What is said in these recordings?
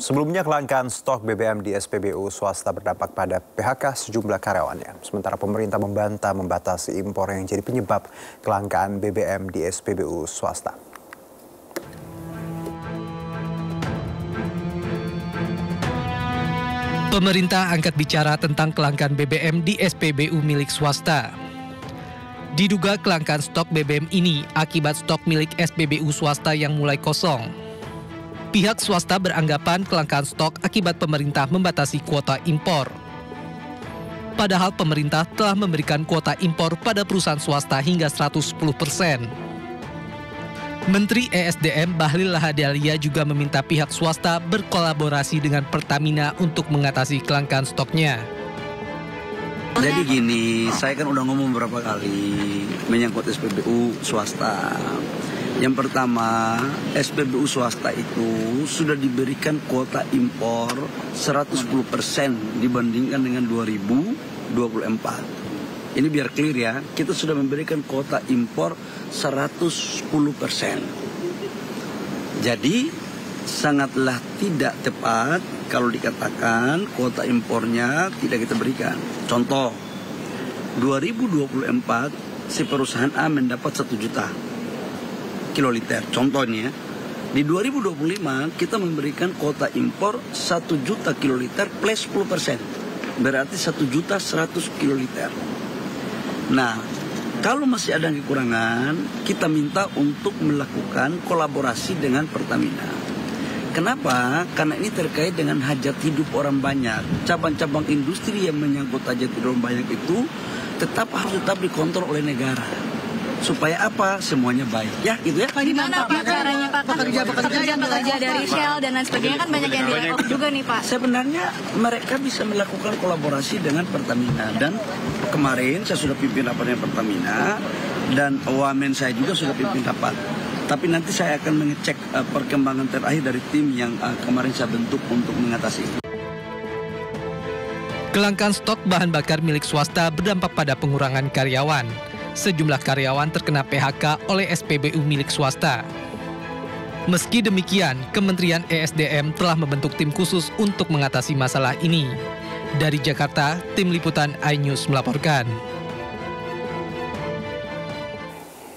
Sebelumnya kelangkaan stok BBM di SPBU swasta berdampak pada PHK sejumlah karyawannya. Sementara pemerintah membantah membatasi impor yang jadi penyebab kelangkaan BBM di SPBU swasta. Pemerintah angkat bicara tentang kelangkaan BBM di SPBU milik swasta. Diduga kelangkaan stok BBM ini akibat stok milik SPBU swasta yang mulai kosong. Pihak swasta beranggapan kelangkaan stok akibat pemerintah membatasi kuota impor. Padahal pemerintah telah memberikan kuota impor pada perusahaan swasta hingga 110%. Menteri ESDM Bahlil Lahadalia juga meminta pihak swasta berkolaborasi dengan Pertamina untuk mengatasi kelangkaan stoknya. Jadi gini, saya kan udah ngomong beberapa kali menyangkut SPBU swasta. Yang pertama, SPBU swasta itu sudah diberikan kuota impor 110% dibandingkan dengan 2024. Ini biar clear ya, kita sudah memberikan kuota impor 110%. Jadi, sangatlah tidak tepat kalau dikatakan kuota impornya tidak kita berikan. Contoh, 2024 si perusahaan A mendapat 1 juta kiloliter. Contohnya, di 2025 kita memberikan kuota impor 1 juta kiloliter plus 10%. Berarti 1.100.000 kiloliter. Nah, kalau masih ada kekurangan, kita minta untuk melakukan kolaborasi dengan Pertamina. Kenapa? Karena ini terkait dengan hajat hidup orang banyak. Cabang-cabang industri yang menyangkut hajat hidup orang banyak itu harus tetap dikontrol oleh negara. Supaya apa? Semuanya baik. Ya, gitu ya. Gimana Pak caranya Pak? Pekerja dari Shell dan lain sebagainya kan banyak yang di-layoff juga nih Pak. Sebenarnya mereka bisa melakukan kolaborasi dengan Pertamina. Dan kemarin saya sudah pimpin rapat dengan Pertamina. Dan wamen saya juga sudah pimpin rapat. Tapi nanti saya akan mengecek perkembangan terakhir dari tim yang kemarin saya bentuk untuk mengatasi. Kelangkaan stok bahan bakar milik swasta berdampak pada pengurangan karyawan. Sejumlah karyawan terkena PHK oleh SPBU milik swasta. Meski demikian, Kementerian ESDM telah membentuk tim khusus untuk mengatasi masalah ini. Dari Jakarta, Tim Liputan iNews melaporkan.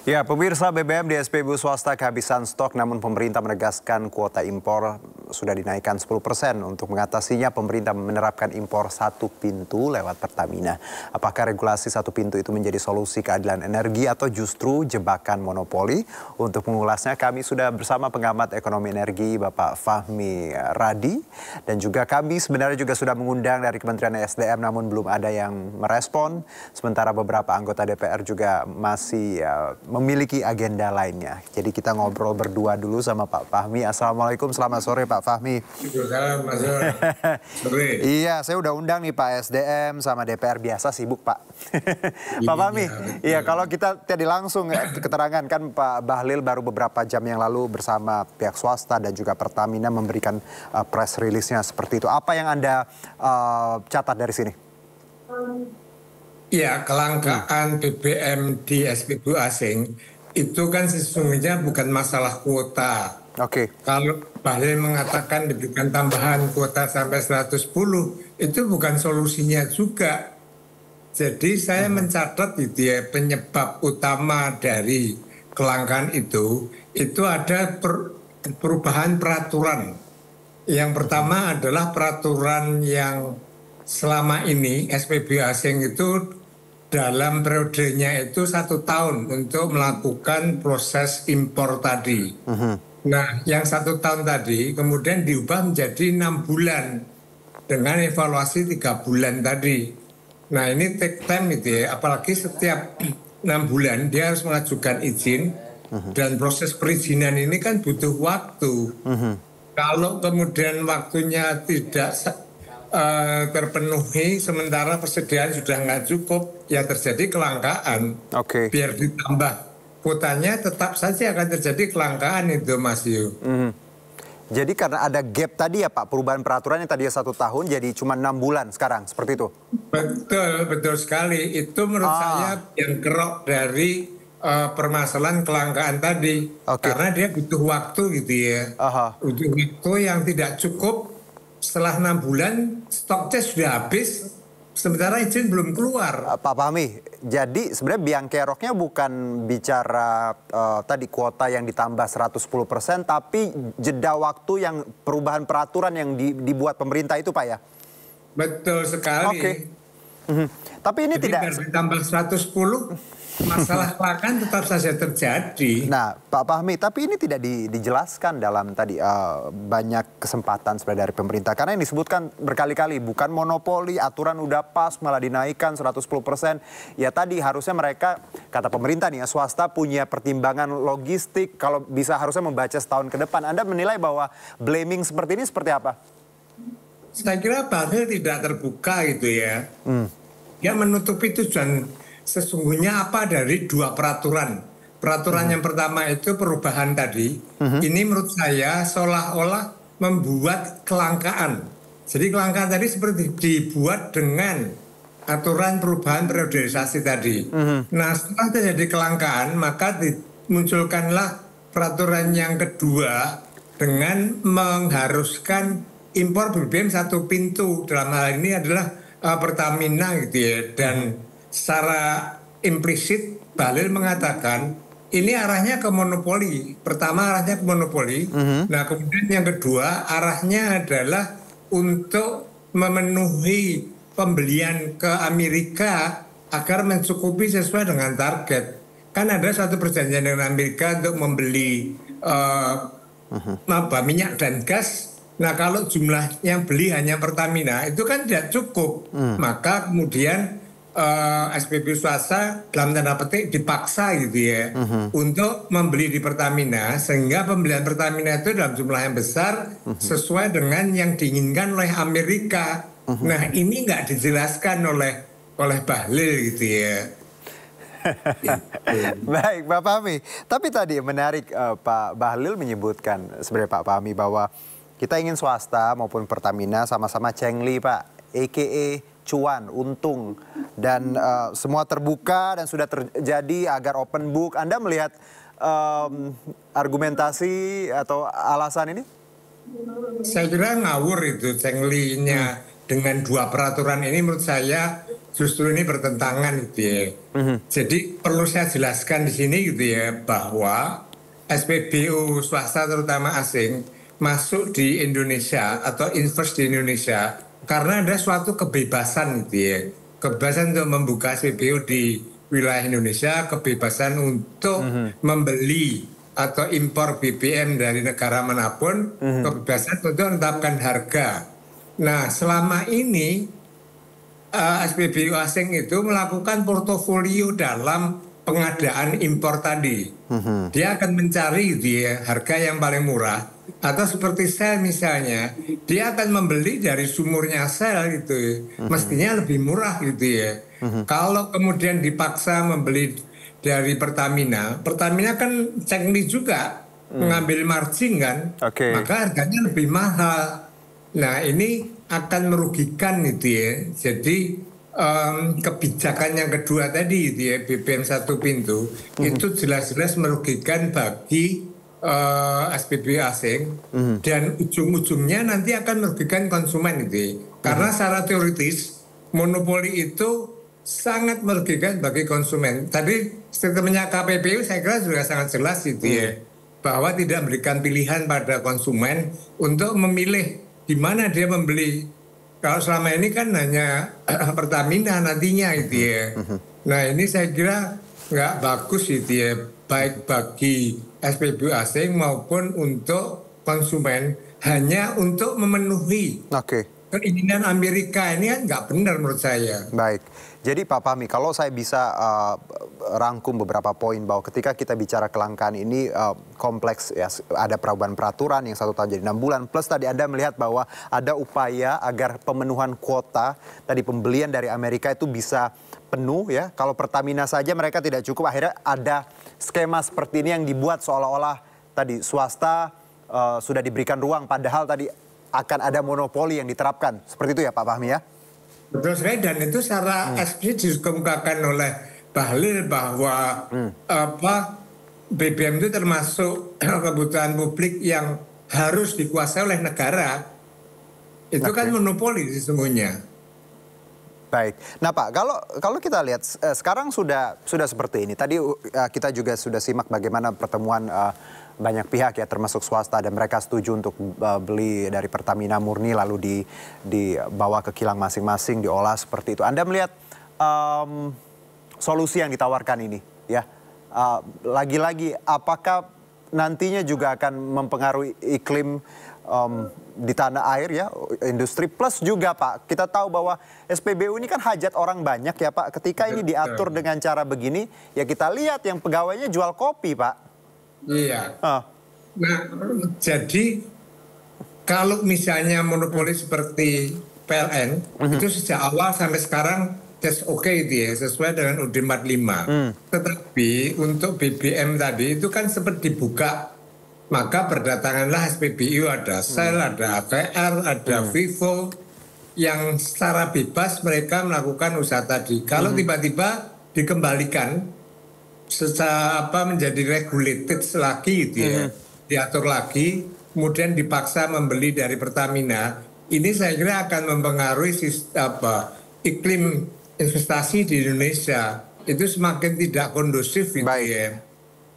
Ya, pemirsa, BBM di SPBU swasta kehabisan stok, namun pemerintah menegaskan kuota impor sudah dinaikkan 10%. Untuk mengatasinya, pemerintah menerapkan impor satu pintu lewat Pertamina. Apakah regulasi satu pintu itu menjadi solusi keadilan energi atau justru jebakan monopoli? Untuk mengulasnya, kami sudah bersama pengamat ekonomi energi Bapak Fahmi Radi. Dan juga kami sebenarnya juga sudah mengundang dari Kementerian ESDM, namun belum ada yang merespon. Sementara beberapa anggota DPR juga masih memiliki agenda lainnya. Jadi kita ngobrol berdua dulu sama Pak Fahmi. Assalamualaikum, selamat sore Pak Fahmi. Waalaikumsalam, Mas Sore. Iya, saya udah undang nih Pak SDM sama DPR, biasa sibuk Pak. Pak Fahmi, iya kalau kita tadi langsung keterangan kan Pak Bahlil baru beberapa jam yang lalu bersama pihak swasta dan juga Pertamina memberikan press release-nya seperti itu. Apa yang Anda catat dari sini? Ya, kelangkaan BBM di SPBU asing itu kan sesungguhnya bukan masalah kuota. Oke. Kalau Bahlil mengatakan diberikan tambahan kuota sampai 110, itu bukan solusinya juga. Jadi saya mencatat gitu ya, penyebab utama dari kelangkaan itu ada perubahan peraturan. Yang pertama adalah peraturan yang selama ini SPBU asing itu dalam periodenya itu 1 tahun untuk melakukan proses impor tadi. Nah, yang 1 tahun tadi kemudian diubah menjadi 6 bulan dengan evaluasi 3 bulan tadi. Nah, ini take time itu ya, apalagi setiap 6 bulan dia harus mengajukan izin dan proses perizinan ini kan butuh waktu. Kalau kemudian waktunya tidak terpenuhi sementara persediaan sudah nggak cukup, ya terjadi kelangkaan. Biar ditambah kuotanya tetap saja akan terjadi kelangkaan itu, Mas Yu. Jadi karena ada gap tadi ya Pak, perubahan peraturannya tadinya 1 tahun jadi cuma 6 bulan sekarang, seperti itu? Betul sekali. Itu menurut saya yang kerok dari permasalahan kelangkaan tadi. Karena dia butuh waktu gitu ya. Butuh waktu yang tidak cukup setelah 6 bulan stoknya sudah habis, sementara izin belum keluar. Pak Fahmi, jadi sebenarnya biang keroknya bukan bicara tadi kuota yang ditambah 110%, tapi jeda waktu yang perubahan peraturan yang dibuat pemerintah itu Pak ya? Betul sekali. Oke. Tapi ini jadi tidak ditambah 110, masalah kelangkaan tetap saja terjadi. Nah, Pak Fahmi, tapi ini tidak dijelaskan dalam tadi banyak kesempatan sebenarnya dari pemerintah. Karena yang disebutkan berkali-kali bukan monopoli, aturan udah pas malah dinaikkan 110%. Ya tadi harusnya mereka, kata pemerintah nih ya, swasta punya pertimbangan logistik. Kalau bisa harusnya membaca setahun ke depan. Anda menilai bahwa blaming seperti ini seperti apa? Saya kira Bahlil tidak terbuka gitu ya. Dia menutupi tujuan sesungguhnya apa dari dua peraturan. Peraturan yang pertama itu perubahan tadi. Ini menurut saya seolah-olah membuat kelangkaan. Jadi kelangkaan tadi seperti dibuat dengan aturan perubahan periodisasi tadi. Nah setelah terjadi kelangkaan maka dimunculkanlah peraturan yang kedua dengan mengharuskan impor BBM satu pintu. Dalam hal ini adalah Pertamina gitu ya. Dan secara implisit Bahlil mengatakan ini arahnya ke monopoli. Pertama arahnya ke monopoli. Nah kemudian yang kedua arahnya adalah untuk memenuhi pembelian ke Amerika agar mencukupi sesuai dengan target. Kan ada suatu perjanjian dengan Amerika untuk membeli minyak dan gas. Nah kalau jumlah yang beli hanya Pertamina itu kan tidak cukup. Maka kemudian SPBU swasta dalam tanda petik dipaksa gitu ya untuk membeli di Pertamina, sehingga pembelian Pertamina itu dalam jumlah yang besar sesuai dengan yang diinginkan oleh Amerika. Nah ini nggak dijelaskan oleh Bahlil gitu ya. Baik Pak Fahmi, tapi tadi menarik Pak Bahlil menyebutkan sebenarnya Pak Fahmi bahwa kita ingin swasta maupun Pertamina sama-sama cengli Pak, a.k.a. cuan, untung. Dan semua terbuka dan sudah terjadi agar open book. Anda melihat argumentasi atau alasan ini? Saya kira ngawur itu cenglinya dengan dua peraturan ini menurut saya justru ini bertentangan gitu ya. Jadi perlu saya jelaskan di sini gitu ya bahwa SPBU swasta terutama asing masuk di Indonesia atau invest di Indonesia karena ada suatu kebebasan gitu ya. Kebebasan untuk membuka SPBU di wilayah Indonesia, kebebasan untuk membeli atau impor BBM dari negara manapun, kebebasan untuk menetapkan harga. Nah, selama ini SPBU asing itu melakukan portofolio dalam pengadaan impor tadi. Dia akan mencari dia harga yang paling murah. Atau seperti Shell misalnya, dia akan membeli dari sumurnya Shell gitu, mestinya lebih murah gitu ya. Kalau kemudian dipaksa membeli dari Pertamina, Pertamina kan cengli juga mengambil margin kan, maka harganya lebih mahal. Nah ini akan merugikan gitu ya. Jadi kebijakan yang kedua tadi gitu ya, BBM satu pintu, itu jelas-jelas merugikan bagi SPBU asing dan ujung-ujungnya nanti akan merugikan konsumen itu karena secara teoritis monopoli itu sangat merugikan bagi konsumen. Tadi statementnya KPPU saya kira juga sangat jelas itu ya bahwa tidak memberikan pilihan pada konsumen untuk memilih di mana dia membeli. Kalau selama ini kan hanya Pertamina nantinya itu ya. Nah ini saya kira nggak bagus itu ya, baik bagi SPBU asing maupun untuk konsumen, hanya untuk memenuhi keinginan Amerika. Ini kan nggak benar menurut saya. Baik, jadi Pak Fahmi, kalau saya bisa rangkum beberapa poin bahwa ketika kita bicara kelangkaan ini kompleks ya, ada perubahan peraturan yang 1 tahun jadi 6 bulan, plus tadi Anda melihat bahwa ada upaya agar pemenuhan kuota tadi pembelian dari Amerika itu bisa penuh ya. Kalau Pertamina saja mereka tidak cukup, akhirnya ada skema seperti ini yang dibuat seolah-olah tadi swasta sudah diberikan ruang, padahal tadi akan ada monopoli yang diterapkan. Seperti itu ya Pak Fahmi ya? Betul sekali, dan itu secara eksplisit dikemukakan oleh Bahlil bahwa BBM itu termasuk kebutuhan publik yang harus dikuasai oleh negara. Itu kan monopoli sesungguhnya. Baik. Nah Pak, kalau kita lihat sekarang sudah seperti ini. Tadi kita juga sudah simak bagaimana pertemuan banyak pihak ya, termasuk swasta, dan mereka setuju untuk beli dari Pertamina murni lalu dibawa ke kilang masing-masing, diolah seperti itu. Anda melihat solusi yang ditawarkan ini ya, lagi-lagi apakah nantinya juga akan mempengaruhi iklim di tanah air ya, industri, plus juga Pak, kita tahu bahwa SPBU ini kan hajat orang banyak ya Pak. Ketika ini diatur dengan cara begini, ya kita lihat yang pegawainya jual kopi Pak. Iya. Nah, jadi kalau misalnya monopoli seperti PLN, itu sejak awal sampai sekarang just oke itu ya, sesuai dengan UUD 45. Tetapi untuk BBM tadi itu kan sempat dibuka. Maka berdatanganlah SPBU, ada Shell, ada ATR, ada Vivo, yang secara bebas mereka melakukan usaha tadi. Kalau tiba-tiba dikembalikan secara menjadi regulated lagi gitu ya, diatur lagi, kemudian dipaksa membeli dari Pertamina, ini saya kira akan mempengaruhi iklim investasi di Indonesia. Itu semakin tidak kondusif gitu ya.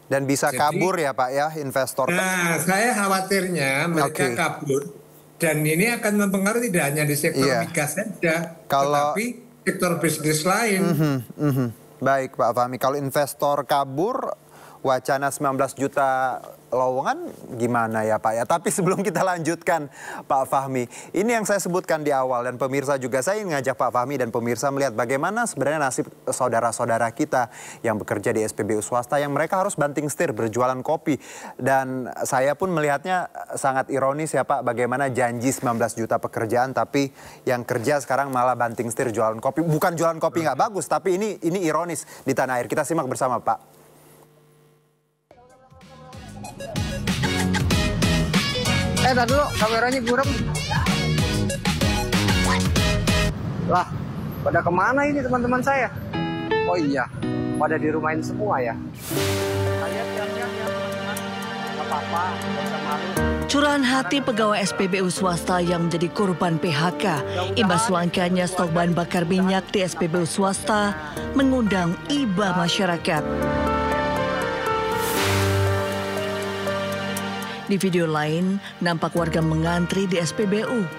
Dan bisa kabur ya Pak ya investor. Nah, saya khawatirnya mereka kabur, dan ini akan mempengaruhi tidak hanya di sektor migas saja, tetapi sektor bisnis lain. Baik Pak Fahmi, kalau investor kabur, wacana 19 juta lowongan gimana ya Pak ya? Tapi sebelum kita lanjutkan Pak Fahmi, ini yang saya sebutkan di awal, dan pemirsa juga, saya ingin ngajak Pak Fahmi dan pemirsa melihat bagaimana sebenarnya nasib saudara-saudara kita yang bekerja di SPBU swasta yang mereka harus banting setir berjualan kopi. Dan saya pun melihatnya sangat ironis ya Pak, bagaimana janji 19 juta pekerjaan tapi yang kerja sekarang malah banting setir jualan kopi. Bukan jualan kopi nggak bagus, tapi ini ironis di tanah air. Kita simak bersama Pak. Tadi dulu kameranya burem. Lah, pada kemana ini teman-teman saya? Oh iya, pada di rumahin semua ya. Curahan hati pegawai SPBU swasta yang menjadi korban PHK imbas langkanya stok bahan bakar minyak di SPBU swasta mengundang iba masyarakat. Di video lain, nampak warga mengantri di SPBU.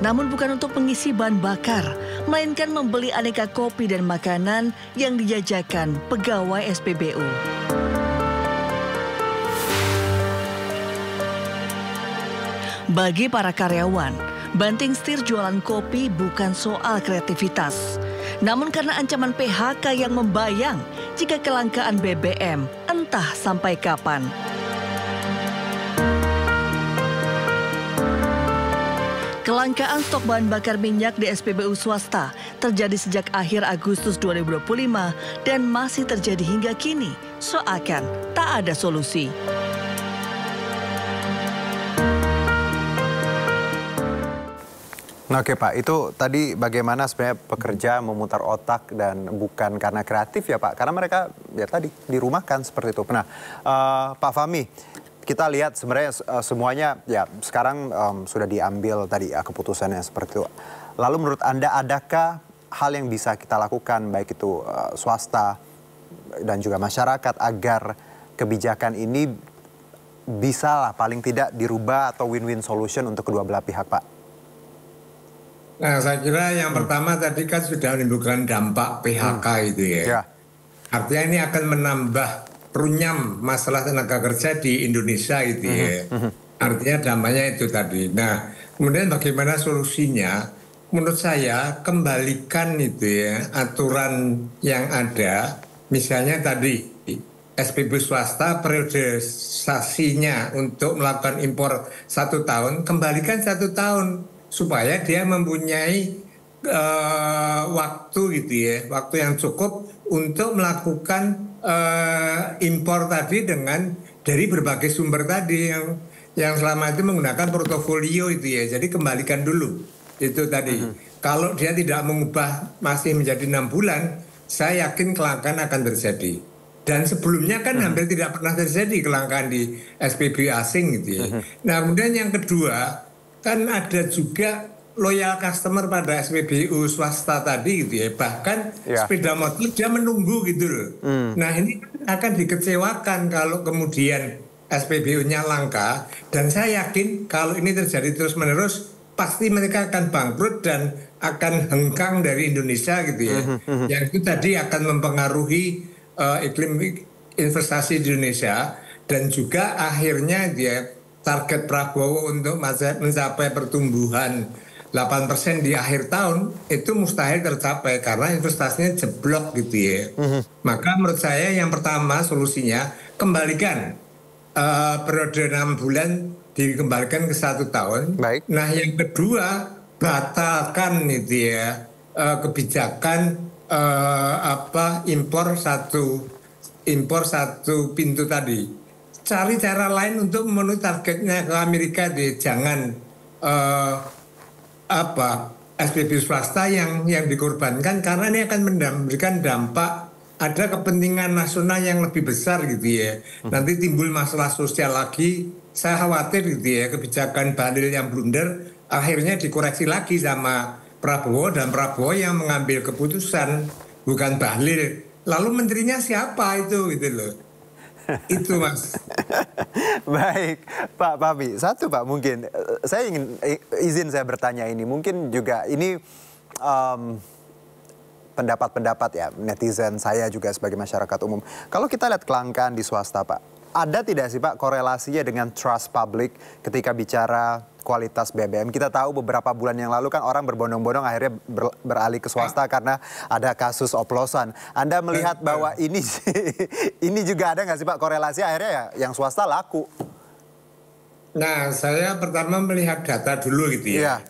Namun bukan untuk mengisi bahan bakar, melainkan membeli aneka kopi dan makanan yang dijajakan pegawai SPBU. Bagi para karyawan, banting setir jualan kopi bukan soal kreativitas. Namun karena ancaman PHK yang membayang jika kelangkaan BBM entah sampai kapan. Kelangkaan stok bahan bakar minyak di SPBU swasta terjadi sejak akhir Agustus 2025 dan masih terjadi hingga kini, seakan tak ada solusi. Oke Pak, itu tadi bagaimana sebenarnya pekerja memutar otak dan bukan karena kreatif ya Pak, karena mereka ya tadi dirumahkan seperti itu. Nah, Pak Fahmi, kita lihat sebenarnya semuanya ya sekarang sudah diambil tadi keputusannya seperti itu. Lalu menurut Anda adakah hal yang bisa kita lakukan baik itu swasta dan juga masyarakat agar kebijakan ini bisa lah paling tidak dirubah atau win-win solution untuk kedua belah pihak Pak? Nah, saya kira yang pertama tadi kan sudah menimbulkan dampak PHK itu ya. Artinya ini akan menambah runyam masalah tenaga kerja di Indonesia itu ya. Artinya dampaknya itu tadi. Nah, kemudian bagaimana solusinya? Menurut saya kembalikan itu ya aturan yang ada. Misalnya tadi SPBU swasta periodisasinya untuk melakukan impor 1 tahun, kembalikan 1 tahun supaya dia mempunyai waktu gitu ya, waktu yang cukup untuk melakukan impor tadi dari berbagai sumber tadi yang selama itu menggunakan portofolio itu ya. Jadi kembalikan dulu itu tadi. Kalau dia tidak mengubah masih menjadi 6 bulan, saya yakin kelangkaan akan terjadi. Dan sebelumnya kan hampir tidak pernah terjadi kelangkaan di SPBU asing gitu ya. Nah kemudian yang kedua kan ada juga loyal customer pada SPBU swasta tadi gitu ya. Bahkan sepeda motor dia menunggu gitu loh. Nah ini akan dikecewakan kalau kemudian SPBU-nya langka. Dan saya yakin kalau ini terjadi terus-menerus pasti mereka akan bangkrut dan akan hengkang dari Indonesia gitu ya. Yang itu tadi akan mempengaruhi iklim investasi di Indonesia. Dan juga akhirnya dia target Prabowo untuk mencapai pertumbuhan 8% di akhir tahun itu mustahil tercapai karena investasinya jeblok gitu ya. Maka menurut saya yang pertama solusinya kembalikan periode 6 bulan dikembalikan ke 1 tahun. Baik. Nah yang kedua batalkan itu ya kebijakan impor satu pintu tadi. Cari cara lain untuk memenuhi targetnya ke Amerika deh. Jangan SPBU swasta yang dikorbankan karena ini akan memberikan dampak, ada kepentingan nasional yang lebih besar gitu ya. Nanti timbul masalah sosial lagi. Saya khawatir gitu ya kebijakan Bahlil yang blunder akhirnya dikoreksi lagi sama Prabowo dan Prabowo yang mengambil keputusan bukan Bahlil. Lalu menterinya siapa itu gitu loh. Itu Mas. Baik, Pak Fahmi. Satu Pak mungkin, saya izin saya bertanya ini. Mungkin juga ini pendapat-pendapat ya netizen, saya juga sebagai masyarakat umum. Kalau kita lihat kelangkaan di swasta Pak, ada tidak sih Pak korelasinya dengan trust public ketika bicara kualitas BBM? Kita tahu beberapa bulan yang lalu kan orang berbondong-bondong akhirnya beralih ke swasta karena ada kasus oplosan. Anda melihat bahwa ini juga ada nggak sih Pak korelasi akhirnya ya yang swasta laku? Nah saya pertama melihat data dulu gitu ya.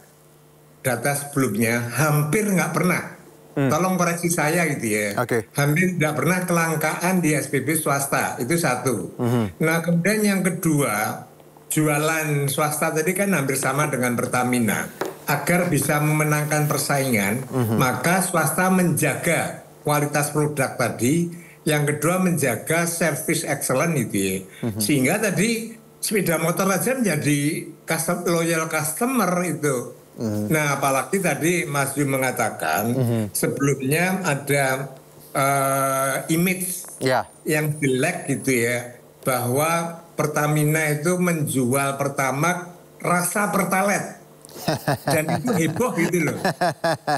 Data sebelumnya hampir nggak pernah. Tolong koreksi saya gitu ya. Hampir nggak pernah kelangkaan di SPB swasta, itu satu. Nah kemudian yang kedua, jualan swasta tadi kan hampir sama dengan Pertamina. Agar bisa memenangkan persaingan, maka swasta menjaga kualitas produk tadi. Yang kedua menjaga service excellent gitu ya. Sehingga tadi sepeda motor aja menjadi loyal customer itu. Nah apalagi tadi Mas Yu mengatakan sebelumnya ada image yang jelek gitu ya. Bahwa Pertamina itu menjual Pertamax rasa Pertalite. Dan itu heboh gitu loh.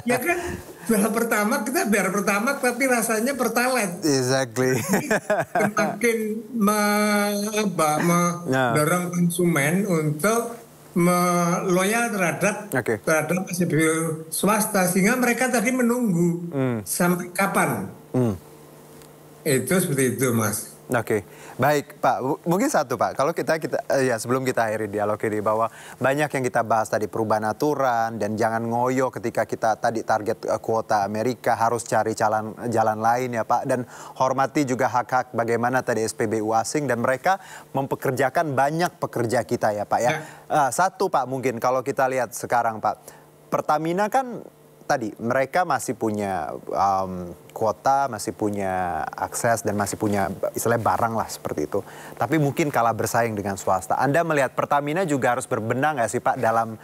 Ya kan jual Pertamax, kita biar Pertamax tapi rasanya Pertalite. Exactly. Semakin mendorong konsumen untuk loyal terhadap SPBU swasta, sehingga mereka tadi menunggu sampai kapan. Itu seperti itu Mas. Baik Pak, mungkin satu Pak, kalau kita ya sebelum kita akhiri dialog ini bahwa banyak yang kita bahas tadi perubahan aturan dan jangan ngoyo ketika kita tadi target kuota Amerika, harus cari jalan lain ya Pak, dan hormati juga hak-hak bagaimana tadi SPBU asing dan mereka mempekerjakan banyak pekerja kita ya Pak ya. Satu Pak mungkin kalau kita lihat sekarang Pak, Pertamina kan tadi mereka masih punya kuota, masih punya akses dan masih punya istilahnya barang lah seperti itu. Tapi mungkin kalah bersaing dengan swasta. Anda melihat Pertamina juga harus berbenah nggak sih Pak dalam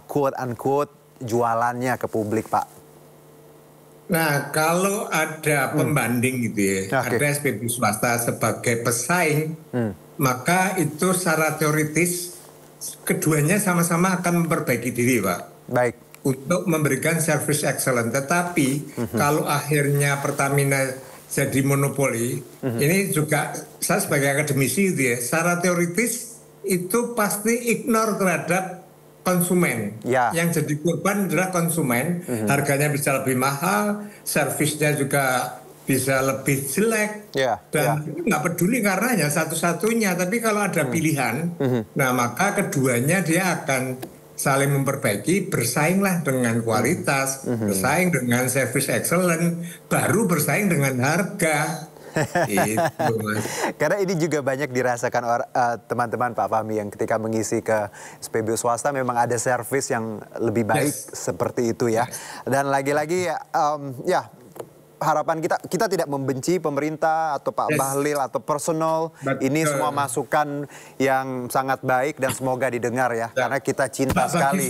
quote unquote jualannya ke publik Pak? Nah kalau ada pembanding gitu ya, ada SPBU swasta sebagai pesaing, maka itu secara teoritis keduanya sama-sama akan memperbaiki diri Pak. Baik. Untuk memberikan service excellent, tetapi kalau akhirnya Pertamina jadi monopoli, ini juga saya sebagai akademisi gitu ya, secara teoritis itu pasti ignore terhadap konsumen. Yang jadi korban adalah konsumen, harganya bisa lebih mahal, servisnya juga bisa lebih jelek, dan nggak peduli karena hanya satu-satunya. Tapi kalau ada pilihan, nah maka keduanya dia akan saling memperbaiki, bersainglah dengan kualitas, bersaing dengan service excellent, baru bersaing dengan harga. Itu, Mas. Karena ini juga banyak dirasakan teman-teman Pak Fahmi yang ketika mengisi ke SPBU swasta memang ada servis yang lebih baik seperti itu ya. Dan lagi-lagi ya harapan kita tidak membenci pemerintah atau Pak Bahlil atau personal. Ini semua masukan yang sangat baik dan semoga didengar ya, karena kita cinta sekali.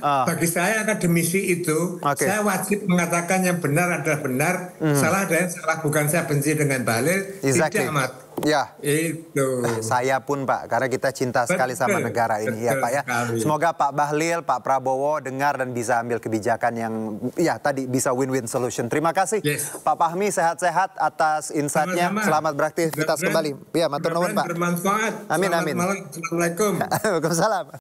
Bagi saya akademisi itu, saya wajib mengatakan yang benar adalah benar, salah dan salah, bukan saya benci dengan Bahlil. Tidak, Mat. Ya, itu. Saya pun Pak, karena kita cinta sekali sama negara ini ya Pak ya. Semoga Pak Bahlil, Pak Prabowo dengar dan bisa ambil kebijakan yang ya tadi bisa win-win solution. Terima kasih Pak Fahmi, sehat-sehat atas insight-nya. Selamat beraktivitas kembali. Ya, matur nuwun Pak. Bermanfaat. Amin amin. Assalamualaikum. Waalaikumsalam.